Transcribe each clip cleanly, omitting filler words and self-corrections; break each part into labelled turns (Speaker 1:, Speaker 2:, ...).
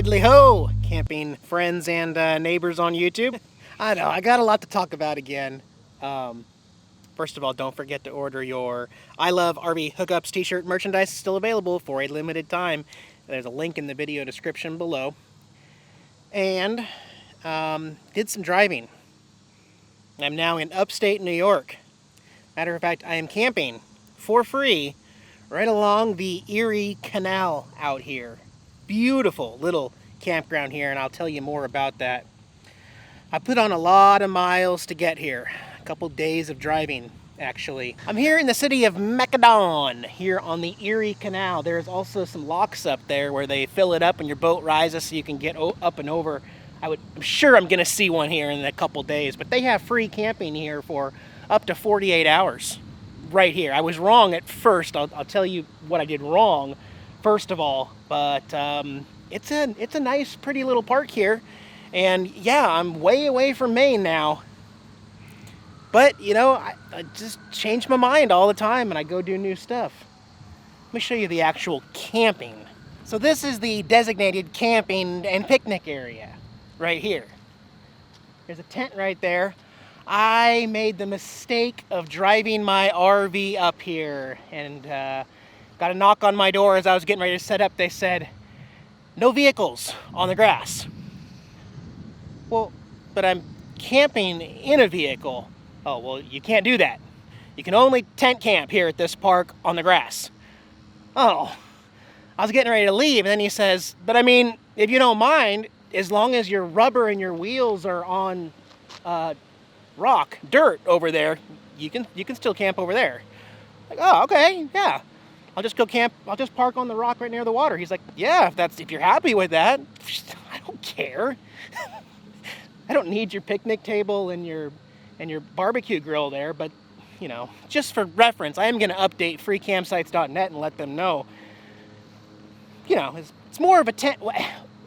Speaker 1: Diddly-ho, camping friends and neighbors on YouTube. I know, I got a lot to talk about again. First of all, don't forget to order your I Love RV Hookups t-shirt merchandise. Still available for a limited time. There's a link in the video description below. And did some driving. I'm now in upstate New York. Matter of fact, I am camping for free right along the Erie Canal out here. Beautiful little campground here, and I'll tell you more about that. I put on a lot of miles to get here. A couple days of driving, actually. I'm here in the city of Macedon, here on the Erie Canal. There's also some locks up there where they fill it up and your boat rises so you can get up and over. I'm sure I'm gonna see one here in a couple days, but they have free camping here for up to 48 hours right here. I was wrong at first. I'll tell you what I did wrong first of all, but it's a nice, pretty little park here. And yeah, I'm way away from Maine now. But, you know, I just change my mind all the time and I go do new stuff. Let me show you the actual camping. So this is the designated camping and picnic area right here. There's a tent right there. I made the mistake of driving my RV up here and got a knock on my door as I was getting ready to set up. They said, no vehicles on the grass. Well, but I'm camping in a vehicle. Oh, well, you can't do that. You can only tent camp here at this park on the grass. Oh, I was getting ready to leave, and then he says, but I mean, if you don't mind, as long as your rubber and your wheels are on dirt over there, you can still camp over there. Like, oh, okay, yeah. I'll just go camp. I'll just park on the rock right near the water. He's like, yeah, if you're happy with that, I don't care. I don't need your picnic table and your barbecue grill there, but you know, just for reference, I am going to update freecampsites.net and let them know. You know, it's more of a tent,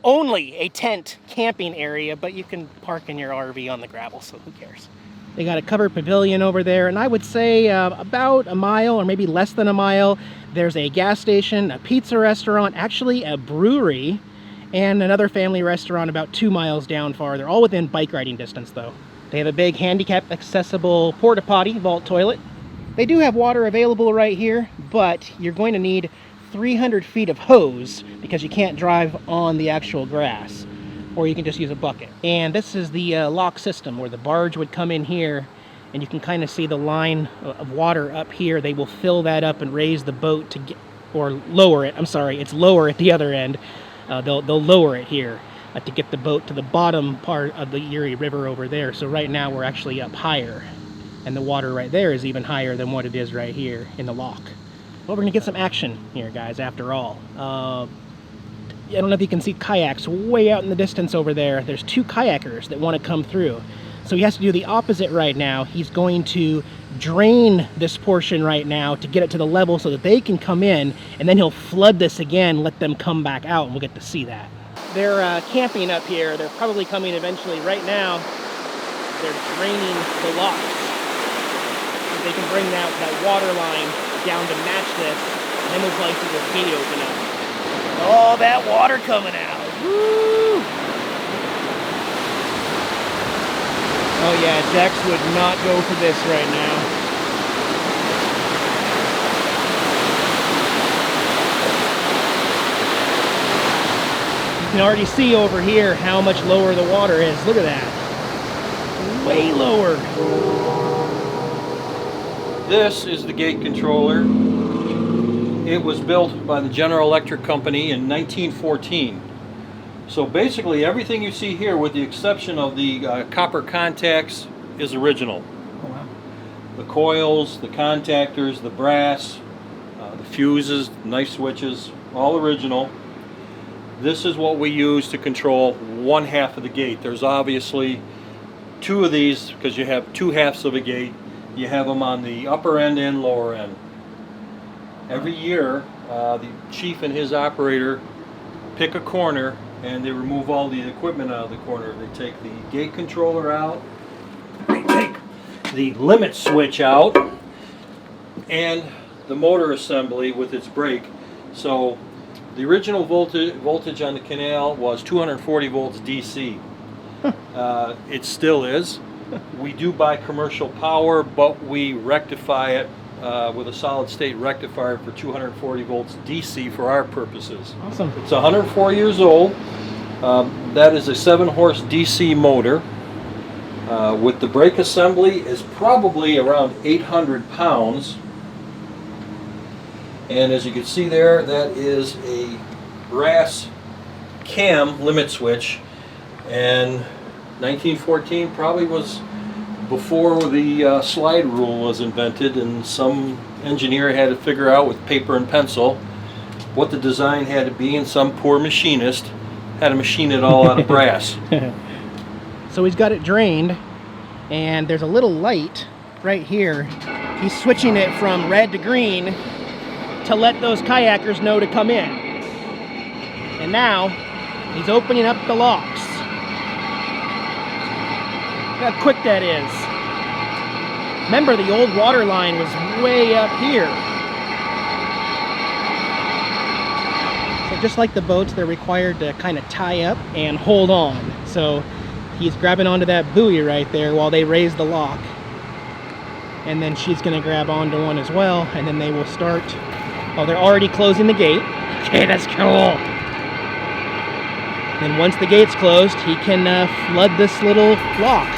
Speaker 1: only a tent camping area, but you can park in your RV on the gravel, so who cares? They got a covered pavilion over there, and I would say about a mile or maybe less than a mile, there's a gas station, a pizza restaurant, actually a brewery, and another family restaurant about 2 miles down farther, all within bike riding distance though. They have a big handicap accessible porta potty vault toilet. They do have water available right here, but you're going to need 300 feet of hose because you can't drive on the actual grass, or you can just use a bucket. And this is the lock system where the barge would come in here, and you can kind of see the line of water up here. They will fill that up and raise the boat to get, or lower it. I'm sorry, it's lower at the other end. They'll lower it here to get the boat to the bottom part of the Erie River over there. So right now we're actually up higher, and the water right there is even higher than what it is right here in the lock. Well, we're gonna get some action here, guys, after all. I don't know if you can see kayaks way out in the distance over there. There's 2 kayakers that want to come through. So he has to do the opposite right now. He's going to drain this portion right now to get it to the level so that they can come in, and then he'll flood this again, let them come back out, and we'll get to see that. They're camping up here. They're probably coming eventually. Right now, they're draining the locks. So they can bring that water line down to match this, and then we'll probably see this gate open up. Oh, that water coming out. Woo! Oh yeah, Dex would not go for this right now. You can already see over here how much lower the water is. Look at that. Way lower.
Speaker 2: This is the gate controller. It was built by the General Electric Company in 1914. So basically everything you see here, with the exception of the copper contacts, is original. Oh, wow. The coils, the contactors, the brass, the fuses, knife switches, all original. This is what we use to control one half of the gate. There's obviously 2 of these because you have 2 halves of a gate. You have them on the upper end and lower end. Every year, the chief and his operator pick a corner and they remove all the equipment out of the corner. They take the gate controller out, they take the limit switch out, and the motor assembly with its brake. So The original voltage on the Canal was 240 volts DC. It still is. We do buy commercial power, but we rectify it with a solid state rectifier for 240 volts DC for our purposes.
Speaker 1: Awesome.
Speaker 2: It's 104 years old. That is a 7-horse DC motor. With the brake assembly is probably around 800 pounds. And as you can see there, that is a brass cam limit switch. And 1914 probably was before the slide rule was invented, and some engineer had to figure out with paper and pencil what the design had to be, and some poor machinist had to machine it all out of brass.
Speaker 1: So he's got it drained, and there's a little light right here. He's switching it from red to green to let those kayakers know to come in. And now he's opening up the locks. Look how quick that is. Remember, the old water line was way up here. So just like the boats, they're required to kind of tie up and hold on. So he's grabbing onto that buoy right there while they raise the lock. And then she's going to grab onto one as well, and then they will start. Oh, they're already closing the gate. Okay, that's cool. And once the gate's closed, he can flood this little lock.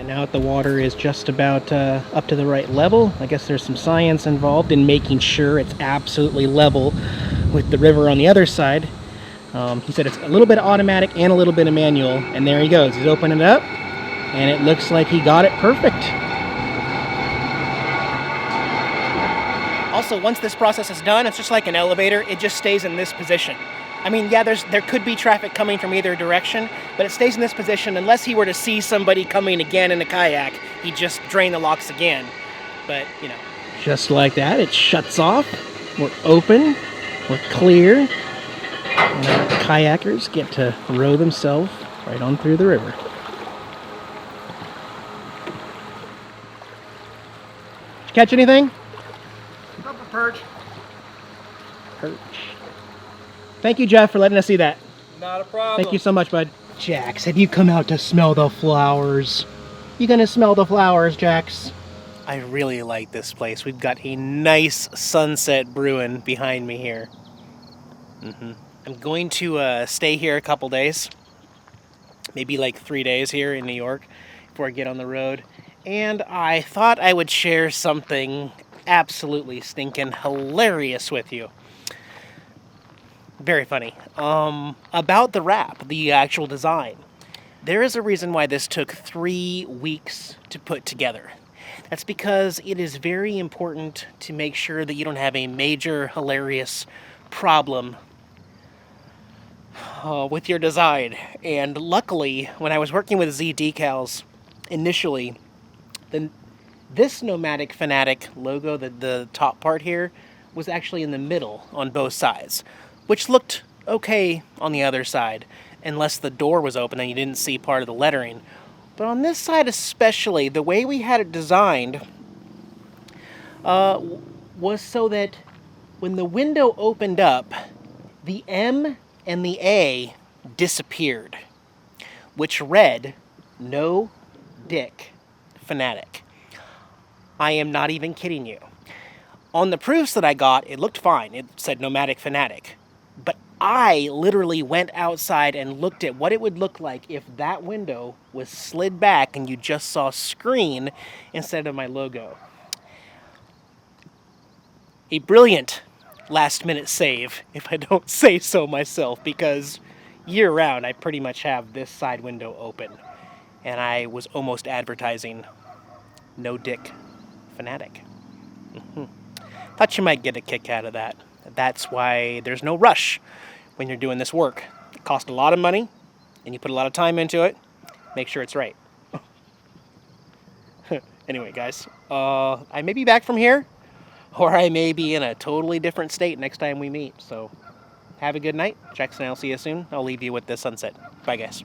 Speaker 1: Now the water is just about up to the right level. I guess there's some science involved in making sure it's absolutely level with the river on the other side. He said it's a little bit of automatic and a little bit of manual, and there he goes. He's opening it up, and it looks like he got it perfect. Also, once this process is done, it's just like an elevator. It just stays in this position. I mean, yeah, there could be traffic coming from either direction, but it stays in this position unless he were to see somebody coming again in a kayak. He'd just drain the locks again. But, you know. Just like that, it shuts off. We're open. We're clear. And our kayakers get to row themselves right on through the river. Did you catch anything?
Speaker 3: Couple perch.
Speaker 1: Perch. Thank you, Jeff, for letting us see that.
Speaker 2: Not a problem.
Speaker 1: Thank you so much, bud. Jax, have you come out to smell the flowers? You gonna smell the flowers, Jax? I really like this place. We've got a nice sunset brewing behind me here. I'm going to stay here a couple days. Maybe like 3 days here in New York before I get on the road. And I thought I would share something absolutely stinking hilarious with you. Very funny. About the wrap, the actual design. There is a reason why this took 3 weeks to put together. That's because it is very important to make sure that you don't have a major, hilarious problem with your design. And luckily, when I was working with Z decals initially, this Nomadic Fanatic logo, the top part here, was actually in the middle on both sides, which looked okay on the other side, unless the door was open and you didn't see part of the lettering. But on this side especially, the way we had it designed was so that when the window opened up, the M and the A disappeared, which read, "No Dick Fanatic." I am not even kidding you. On the proofs that I got, it looked fine. It said Nomadic Fanatic. But I literally went outside and looked at what it would look like if that window was slid back and you just saw screen instead of my logo. A brilliant last-minute save, if I don't say so myself, because year-round I pretty much have this side window open. And I was almost advertising No Dick Fanatic. Thought you might get a kick out of that. That's why there's no rush when you're doing this work. It costs a lot of money, and you put a lot of time into it. Make sure it's right. Anyway, guys, I may be back from here, or I may be in a totally different state next time we meet. So have a good night. Jackson, I'll see you soon. I'll leave you with the sunset. Bye, guys.